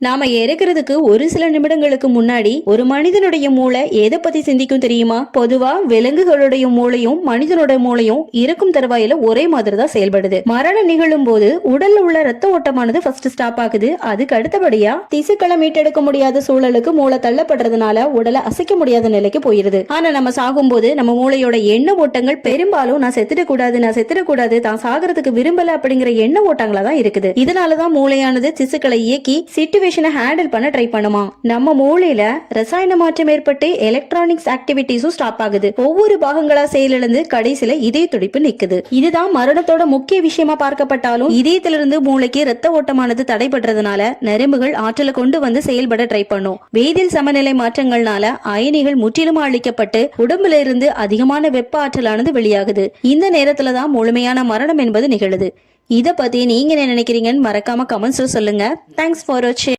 நாம இறக்குறதுக்கு ஒரு சில நிமிடங்களுக்கு முன்னாடி ஒரு மனிதனுடைய மூளை எதை பத்தி சிந்திக்கும் தெரியுமா? பொதுவா விலங்குகளுடைய மூளையும் மனிதனுடைய மூளையும் இறக்கும் தருவாயில ஒரே மாதிரி தான் செயல்படுது. மரணம் நிகழும் போது உடல்ல உள்ள ரத்த ஓட்டமானது ஃபர்ஸ்ட் ஸ்டாப் ஆகுது. அதுக்கு அடுத்தபடியா திசுக்களை மீட்டெடுக்க முடியாத சூழலுக்கு மூளை தள்ளப்படுறதுனால உடலை அசைக்க முடியாத நிலைக்கு போயிருது. ஆனா நம்ம சாகும் போது நம்ம மூளையோட எண்ண ஓட்டங்கள் பெரும்பாலும் நான் செத்துடக்கூடாது தான் சாகிறதுக்கு விரும்பல அப்படிங்கிற எண்ண ஓட்டங்களா தான் இருக்குது. இதனாலதான் மூளையானது திசுக்களை இயக்கி சிட்டுவேஷன் ஹேண்டில் பண்ண ட்ரை பண்ணுமா. நம்ம மூளையில ரசாயன மாற்றம் ஏற்பட்டு எலக்ட்ரானிக்ஸ் ஆக்டிவிட்டிஸும் ஸ்டாப் ஆகுது. ஒவ்வொரு பாகங்களா செயலிழந்து கடைசியில இதய துடிப்பு நிக்குது. இதுதான் மரணத்தோட முக்கிய விஷயமா பார்க்கப்பட்டாலும் இதயத்திலிருந்து மூளைக்கு ரத்த ஓட்டமானது தடைபடுறதுனால நரம்புகள் ஆற்றலை கொண்டு வந்து செயல்பட ட்ரை பண்ணும். வேதியியல் சமநிலை மாற்றங்கள்னால அயனிகள் முற்றிலும் அழிக்கப்பட்டு உடம்புல இருந்து அதிகமான வெப்ப ஆற்றலானது வெளியாகுது. இந்த நேரத்துலதான் முழுமையான மரணம் என்பது நிகழுது. இத பத்தி நீங்க என்ன நினைக்கிறீங்கன்னு மறக்காம கமெண்ட்ஸ்ல சொல்லுங்க. தேங்க்ஸ் ஃபார் வாட்சிங்.